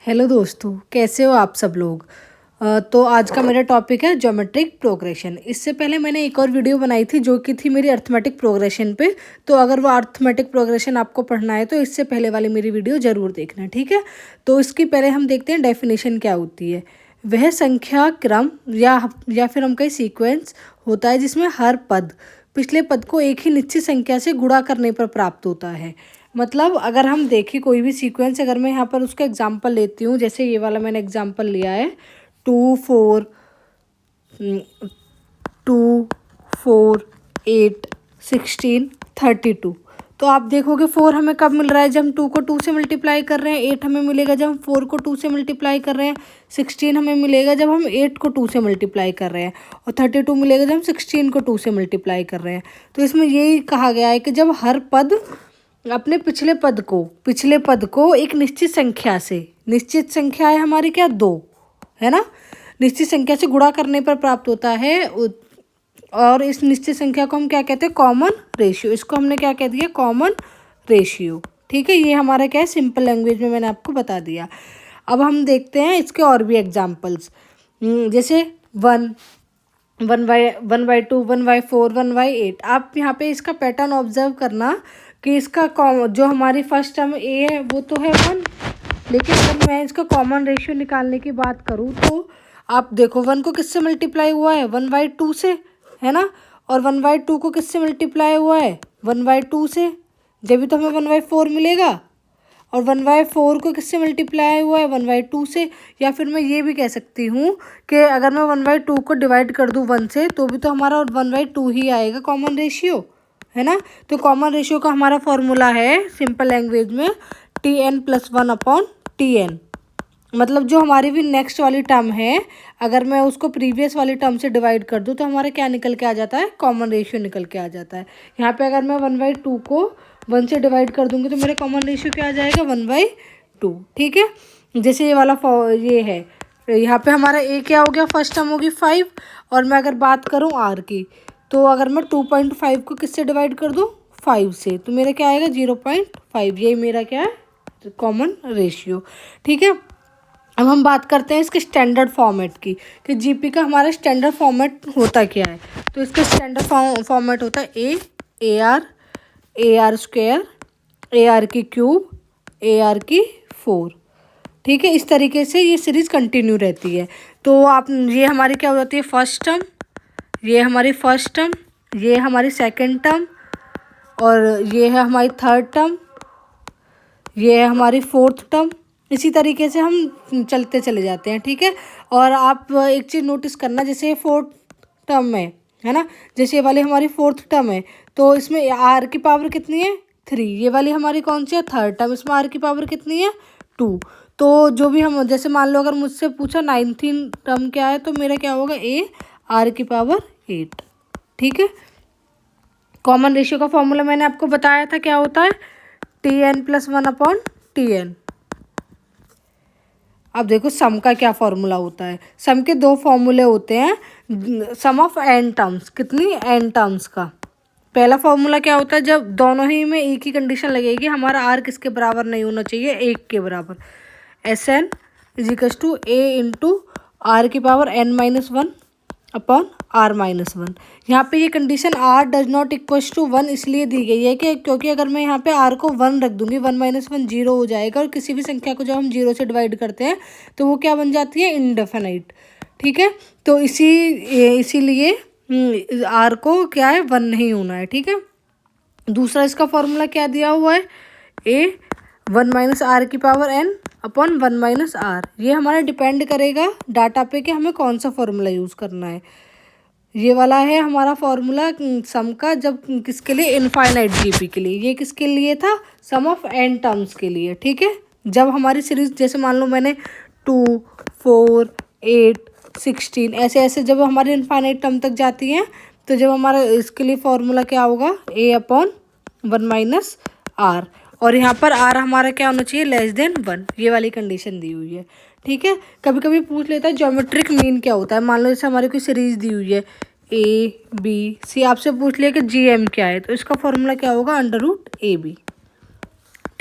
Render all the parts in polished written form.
Hello दोस्तों, कैसे हो आप सब लोग। तो आज का मेरा टॉपिक है ज्योमेट्रिक प्रोग्रेशन। इससे पहले मैंने एक और वीडियो बनाई थी जो कि थी मेरी अर्थमेटिक प्रोग्रेशन पे। तो अगर वो अर्थमेटिक प्रोग्रेशन आपको पढ़ना है तो इससे पहले वाली मेरी वीडियो ज़रूर देखना, ठीक है। तो इसकी पहले हम देखते हैं डेफिनेशन क्या होती है। वह संख्या क्रम या फिर हम कहें सीक्वेंस होता है जिसमें हर पद पिछले पद को एक ही निश्चित संख्या से गुणा करने पर प्राप्त होता है। मतलब अगर हम देखें कोई भी सीक्वेंस, अगर मैं यहाँ पर उसका एग्जांपल लेती हूँ, जैसे ये वाला मैंने एग्जांपल लिया है 2 4 8 16 32। तो आप देखोगे 4 हमें कब मिल रहा है, जब हम 2 को 2 से मल्टीप्लाई कर रहे हैं। 8 हमें मिलेगा जब हम 4 को 2 से मल्टीप्लाई कर रहे हैं। 16 हमें मिलेगा जब हम 8 को 2 से मल्टीप्लाई कर रहे हैं। और 32 मिलेगा जब हम 16 को 2 से मल्टीप्लाई कर रहे हैं। तो इसमें यही कहा गया है कि जब हर पद अपने पिछले पद को एक निश्चित संख्या से, निश्चित संख्या है हमारी क्या, 2 है ना, निश्चित संख्या से गुणा करने पर प्राप्त होता है। और इस निश्चित संख्या को हम क्या कहते हैं, कॉमन रेशियो। इसको हमने क्या कह दिया, कॉमन रेशियो, ठीक है। ये हमारा क्या है, सिंपल लैंग्वेज में मैंने आपको बता दिया। अब हम देखते हैं इसके और भी एग्जाम्पल्स, जैसे 1/2 1/4 1/8। आप यहाँ पे इसका पैटर्न ऑब्जर्व करना कि इसका जो हमारी फर्स्ट टर्म ए है वो तो है 1, लेकिन जब मैं इसका कॉमन रेशियो निकालने की बात करूँ तो आप देखो 1 को किससे मल्टीप्लाई हुआ है, 1/2 से, है ना। और 1/2 को किससे मल्टीप्लाई हुआ है, 1/2 से, जब भी तो हमें 1/4 मिलेगा। और 1/4 को किससे मल्टीप्लाई हुआ है, 1/2 से। या फिर मैं ये भी कह सकती हूँ कि अगर मैं 1/2 को डिवाइड कर दूँ 1 से तो भी तो हमारा 1/2 ही आएगा कॉमन रेशियो, है ना। तो कॉमन रेशियो का हमारा फॉर्मूला है सिंपल लैंग्वेज में Tn+1/Tn। मतलब जो हमारी भी नेक्स्ट वाली टर्म है, अगर मैं उसको प्रीवियस वाली टर्म से डिवाइड कर दूँ तो हमारा क्या निकल के आ जाता है, कॉमन रेशियो निकल के आ जाता है। यहाँ पे अगर मैं 1/2 को 1 से डिवाइड कर दूँगी तो मेरा कॉमन रेशियो क्या आ जाएगा, 1/2, ठीक है। जैसे ये वाला ये है, यहाँ पे हमारा ए क्या हो गया, फर्स्ट टर्म होगी 5। और मैं अगर बात करूँ आर की, तो अगर मैं 2.5 को किससे डिवाइड कर दूँ, 5 से, तो मेरा क्या आएगा, 0.5। ये मेरा क्या है, कॉमन रेशियो, ठीक है। अब हम बात करते हैं इसके स्टैंडर्ड फॉर्मेट की, कि जीपी का हमारा स्टैंडर्ड फॉर्मेट होता क्या है। तो इसका स्टैंडर्ड फॉर्मेट होता है AR की क्यूब, AR की 4, ठीक है। इस तरीके से ये सीरीज कंटिन्यू रहती है। तो आप ये हमारी क्या हो जाती है, फर्स्ट टर्म, ये हमारी फर्स्ट टर्म, ये हमारी सेकंड टर्म, और ये है हमारी थर्ड टर्म, ये है हमारी फोर्थ टर्म। इसी तरीके से हम चलते चले जाते हैं, ठीक है। और आप एक चीज़ नोटिस करना, जैसे ये फोर्थ टर्म में है ना, जैसे ये वाली हमारी फोर्थ टर्म है, तो इसमें आर की पावर कितनी है, 3। ये वाली हमारी कौन सी है, थर्ड टर्म, इसमें आर की पावर कितनी है, 2। तो जो भी हम, जैसे मान लो अगर मुझसे पूछा 9th टर्म क्या है, तो मेरा क्या होगा, AR की पावर 8, ठीक है। कॉमन रेशियो का फॉर्मूला मैंने आपको बताया था क्या होता है, Tn+1/Tn। अब देखो सम का क्या फॉर्मूला होता है। सम के 2 फॉर्मूले होते हैं, सम ऑफ n टर्म्स, कितनी n टर्म्स का। पहला फॉर्मूला क्या होता है, जब दोनों ही में एक ही कंडीशन लगेगी, हमारा r किसके बराबर नहीं होना चाहिए, 1 के बराबर। Sn = a/n-1/r-1। यहाँ पे ये condition r does not equals to 1 इसलिए दी गई है कि क्योंकि अगर मैं यहाँ पे r को 1 रख दूंगी, 1 - 1 0 हो जाएगा। और किसी भी संख्या को जब हम 0 से डिवाइड करते हैं तो वो क्या बन जाती है, इनडेफिनाइट, ठीक है। तो इसीलिए r को क्या है, 1 नहीं होना है, ठीक है। दूसरा इसका फॉर्मूला क्या दिया हुआ है, a1-r⁴n/1 - r। ये हमारा डिपेंड करेगा डाटा पे कि हमें कौन सा फॉर्मूला यूज़ करना है। ये वाला है हमारा फॉर्मूला सम का, जब किसके लिए, इनफाइनाइट जीपी के लिए। ये किसके लिए था, सम ऑफ n टर्म्स के लिए, ठीक है। जब हमारी सीरीज, जैसे मान लो मैंने 2 4 8 16 ऐसे ऐसे जब हमारी इनफाइनाइट टर्म तक जाती हैं, तो जब हमारा इसके लिए फॉर्मूला क्या होगा, a/1 - r। और यहाँ पर r हमारा क्या होना चाहिए, <<1। ये वाली कंडीशन दी हुई है, ठीक है। कभी कभी पूछ लेता है ज्योमेट्रिक मीन क्या होता है। मान लो जैसे हमारी कोई सीरीज दी हुई है ABC, आपसे पूछ लिया कि GM क्या है, तो इसका फॉर्मूला क्या होगा, √AB,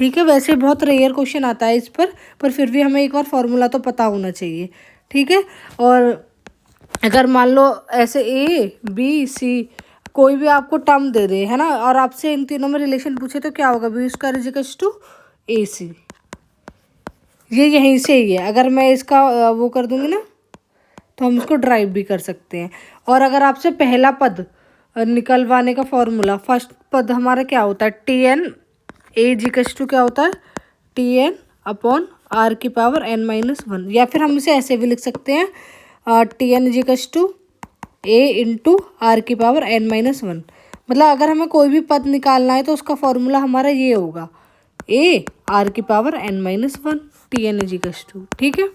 ठीक है, वैसे बहुत रेयर क्वेश्चन आता है इस पर फिर भी हमें एक बार फॉर्मूला तो पता होना चाहिए। ठीक है, और अगर मान लो ऐसे ए बी सी कोई भी आपको टर्म दे दे, है ना, और आपसे इन तीनों में रिलेशन पूछे तो क्या होगा, B square is equals to A C, ये यहीं से ही है। अगर मैं इसका वो कर दूंगी ना तो हम इसको ड्राइव भी कर सकते हैं। और अगर आपसे पहला पद निकलवाने का फॉर्मूला, फर्स्ट पद हमारा क्या होता है, टी एन ए जिकस टू क्या होता है, टी एन अपॉन आर की पावर एन माइनस वन, या फिर हम इसे ऐसे भी लिख सकते हैं टी एन जिकस टू ए इंटू आर की पावर एन माइनस वन। मतलब अगर हमें कोई भी पद निकालना है तो उसका फॉर्मूला हमारा ये होगा, ए आर की power N minus one T N जिकस टू। ठीक है,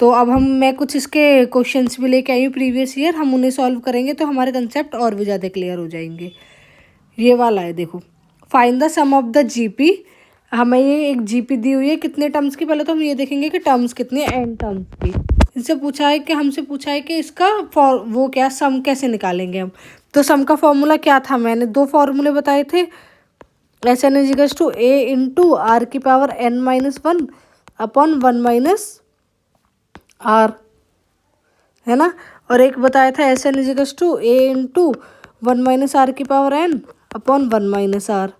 तो अब मैं कुछ इसके क्वेश्चंस भी लेके आई हूँ प्रीवियस ईयर, हम उन्हें सॉल्व करेंगे तो हमारे कंसेप्ट और भी ज़्यादा क्लियर हो जाएंगे। ये वाला है, देखो, find the sum of the GP. हमें ये एक जीपी दी हुई है कितने टर्म्स की, पहले तो हम ये देखेंगे कि टर्म्स कितनी है, एन टर्म्स की। इनसे पूछा है कि हमसे पूछा है कि इसका वो क्या सम कैसे निकालेंगे हम। तो सम का फॉर्मूला क्या था, मैंने दो फॉर्मूले बताए थे, S N is equals to A into R की power N minus one upon one minus R, है ना, और एक बताया था S N is equals to A into one minus R की power N upon one minus R.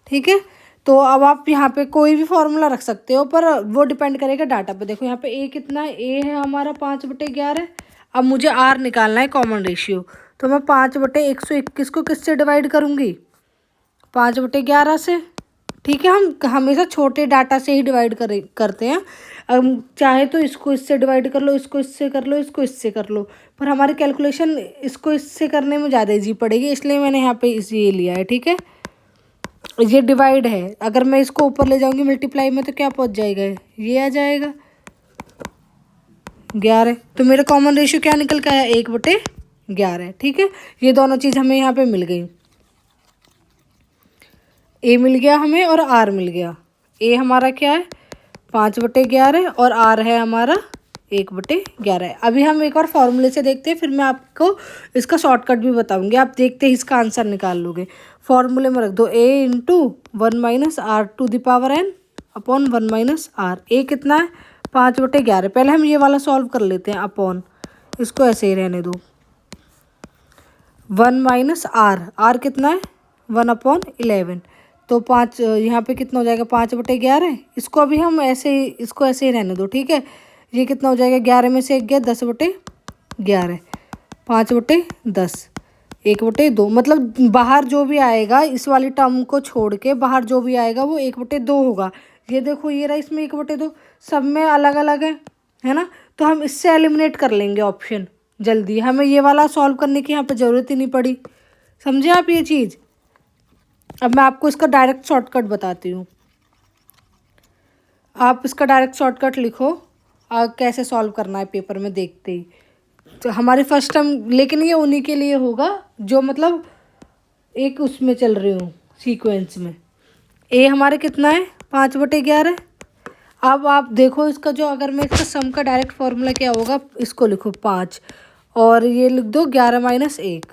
ठीक है, तो अब आप यहाँ पे कोई भी फॉर्मूला रख सकते हो, पर वो डिपेंड करेगा डाटा पे। देखो यहाँ पे ए कितना है, ए है हमारा 5/11। अब मुझे आर निकालना है कॉमन रेशियो, तो मैं 5/121 को किससे डिवाइड करूँगी, 5/11 से। ठीक है, हम हमेशा छोटे डाटा से ही डिवाइड करते हैं। अब चाहे तो इसको इससे डिवाइड कर लो, इसको इससे कर लो, इसको इससे कर लो, पर हमारी कैलकुलेशन इसको इससे करने में ज़्यादा इजी पड़ेगी, इसलिए मैंने यहाँ पे ये लिया है। ठीक है, ये डिवाइड है, अगर मैं इसको ऊपर ले जाऊँगी मल्टीप्लाई में तो क्या पहुँच जाएगा, ये आ जाएगा 11। तो मेरा कॉमन रेशियो क्या निकल के आया, 1/11। ठीक है, ये दोनों चीज़ हमें यहाँ पे मिल गई, ए मिल गया हमें और आर मिल गया। ए हमारा क्या है 5/11 और आर है हमारा 1/11। अभी हम एक और फॉर्मूले से देखते हैं, फिर मैं आपको इसका शॉर्टकट भी बताऊंगी, आप देखते ही इसका आंसर निकाल लोगे। फॉर्मूले में रख दो A into one minus R to the power N upon one minus R. A कितना है 5/11। पहले हम ये वाला सॉल्व कर लेते हैं, अपॉन, इसको ऐसे ही रहने दो, वन माइनस आर, आर कितना है 1/11। तो 5 यहाँ पे कितना हो जाएगा 5/11। इसको अभी हम ऐसे ही, इसको ऐसे ही रहने दो। ठीक है, ये कितना हो जाएगा, 11 में से 1 गया, 10/11, 5/10, 1/2। मतलब बाहर जो भी आएगा इस वाली टर्म को छोड़ के बाहर जो भी आएगा वो 1/2 होगा। ये देखो ये रहा, इसमें 1/2, सब में अलग अलग है ना, तो हम इससे एलिमिनेट कर लेंगे ऑप्शन जल्दी, हमें ये वाला सॉल्व करने की यहाँ पे ज़रूरत ही नहीं पड़ी। समझे आप ये चीज़। अब मैं आपको इसका डायरेक्ट शॉर्टकट बताती हूँ, आप इसका डायरेक्ट शॉर्टकट लिखो, कैसे सॉल्व करना है पेपर में देखते ही। तो हमारी फर्स्ट टर्म, लेकिन ये उन्हीं के लिए होगा जो मतलब एक उसमें चल रहे हो सीक्वेंस में। ए हमारे कितना है 5/11। अब आप देखो इसका जो, अगर मैं इसका सम का डायरेक्ट फॉर्मूला क्या होगा, इसको लिखो 5 और ये लिख दो 11 माइनस 1,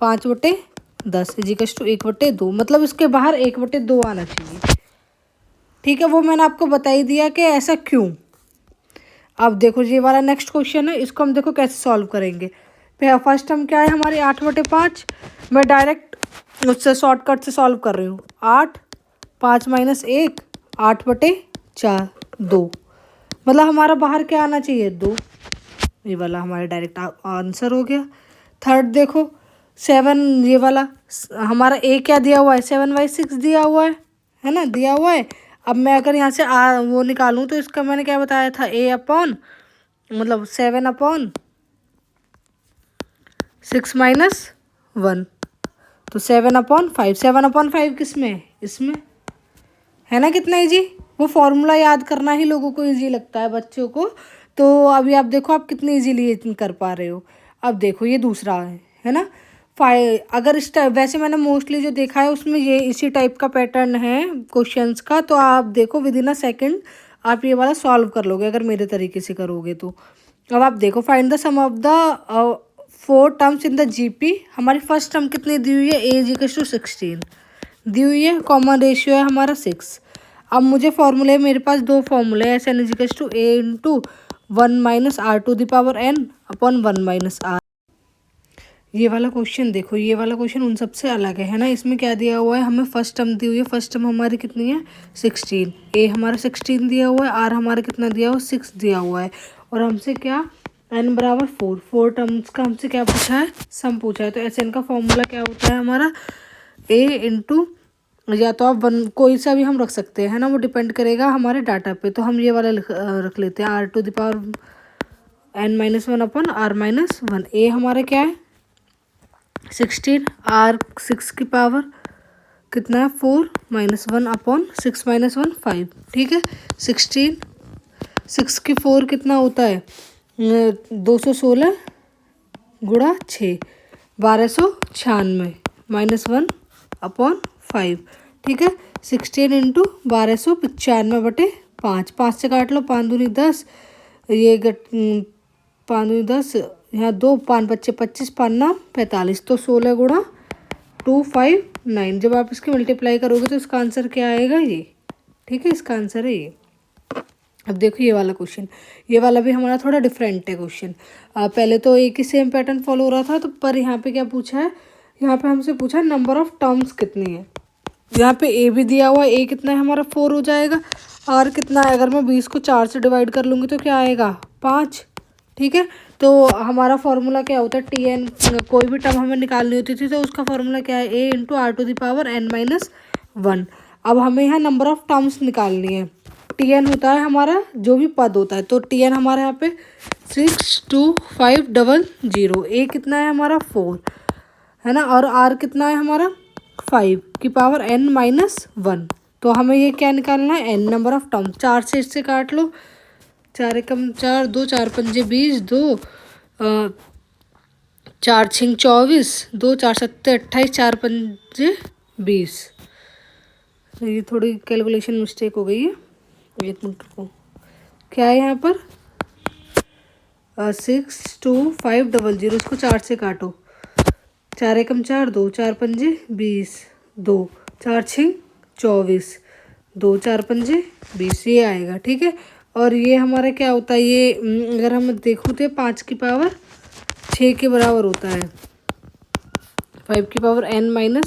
5/10 इजिकल्स टू 1/2। मतलब इसके बाहर 1/2 आना चाहिए। ठीक है, वो मैंने आपको बता ही दिया कि ऐसा क्यों। अब देखो ये वाला नेक्स्ट क्वेश्चन है, इसको हम देखो कैसे सॉल्व करेंगे। फर्स्ट टर्म क्या है हमारी 8/5, मैं डायरेक्ट उससे शॉर्टकट से सॉल्व कर रही हूँ। 8, 5 माइनस 1, 8/4, 2। मतलब हमारा बाहर क्या आना चाहिए 2, ये वाला हमारा डायरेक्ट आंसर हो गया। थर्ड देखो 7, ये वाला हमारा ए क्या दिया हुआ है 7/6 दिया हुआ है ना, दिया हुआ है। अब मैं अगर यहाँ से वो निकालूँ तो इसका मैंने क्या बताया था, ए अपॉन मतलब 7/6 माइनस 1, तो 7/5। 7/5 किस में है, इसमें है ना। कितना ईजी, वो फॉर्मूला याद करना ही लोगों को ईजी लगता है बच्चों को। तो अभी आप देखो आप कितनी ईजीली कर पा रहे हो। अब देखो ये दूसरा है ना, अगर इस टाइप, वैसे मैंने मोस्टली जो देखा है उसमें ये इसी टाइप का पैटर्न है क्वेश्चंस का, तो आप देखो विद इन अ सेकेंड आप ये वाला सॉल्व कर लोगे अगर मेरे तरीके से करोगे तो। अब आप देखो find the sum of the 4 terms in the GP. हमारी फर्स्ट टर्म कितनी दी हुई है, ए इक्वल्स टू 16, दी हुई है, कॉमन रेशियो है हमारा 6। अब मुझे फॉर्मूले, मेरे पास दो फॉर्मूले हैं, SN equals to A into 1 minus R to the power N upon 1 minus R। ये वाला क्वेश्चन देखो, ये वाला क्वेश्चन उन सबसे अलग है ना। इसमें क्या दिया हुआ है, हमें फर्स्ट टर्म दी हुई है, फर्स्ट टर्म हमारी कितनी है 16, ए हमारा 16 दिया हुआ है, आर हमारा कितना दिया हुआ 6 दिया हुआ है, और हमसे क्या n बराबर 4 टर्म्स का हमसे क्या पूछा है, सम पूछा है। तो SN का फॉर्मूला क्या होता है हमारा, ए इंटू, या तो आप वन कोई सा भी हम रख सकते हैं, है ना, वो डिपेंड करेगा हमारे डाटा पे। तो हम ये वाला रख लेते हैं, R to the power n-1 upon r minus 1। A हमारा क्या है 16, आर 6 की पावर कितना है 4 माइनस 1 अपॉन 6 माइनस 1 5, ठीक है। 16, 6 की 4 कितना होता है 216 गुणा 6, 1296 माइनस 1 अपॉन 5, ठीक है। 16 इंटू 1295/5, 5 से काट लो, 5 दूनी 10, ये 5 दूनी 10, यहाँ 2, 5 बच्चे 25, 5 ना 45, तो 16 गुणा 259। जब आप इसकी मल्टीप्लाई करोगे तो इसका आंसर क्या आएगा ये, ठीक है, इसका आंसर है ये। अब देखो ये वाला क्वेश्चन, ये वाला भी हमारा थोड़ा डिफरेंट है क्वेश्चन। पहले तो एक ही सेम पैटर्न फॉलो हो रहा था, तो पर यहाँ पे क्या पूछा है, यहाँ पे हमसे पूछा नंबर ऑफ टर्म्स कितनी है। यहाँ पे ए भी दिया हुआ है, ए कितना है हमारा 4 हो जाएगा, आर कितना है, अगर मैं 20 को 4 से डिवाइड कर लूँगी तो क्या आएगा 5, ठीक है। तो हमारा फॉर्मूला क्या होता है, TN, कोई भी टर्म हमें निकालनी होती थी तो उसका फॉर्मूला क्या है, A into R to the power n-1। अब हमें यहाँ नंबर ऑफ टर्म्स निकालनी है। TN होता है हमारा जो भी पद होता है, तो TN हमारा यहाँ पे 62500। ए कितना है हमारा 4, है ना, और आर कितना है हमारा 5 की पावर n-1। तो हमें ये क्या निकालना है, n नंबर ऑफ टर्म। 4 से इससे काट लो, 4 एकम 4, 2 4 पंजे 20, 2 4 छिंग 24, 2 4 सत्ते 28, 4 पंजे 20। ये थोड़ी कैलकुलेशन मिस्टेक हो गई है, एक मिनट को। क्या है यहाँ पर 62500, इसको 4 से काटो, 4 एकम 4, 2 4 पंजे 20, 2 4 छिंग 24, 2 4 पंजे 20, ये आएगा, ठीक है। और ये हमारा क्या होता है, ये अगर हम देखो तो 5 की पावर 6 के बराबर होता है, 5 की पावर n-1।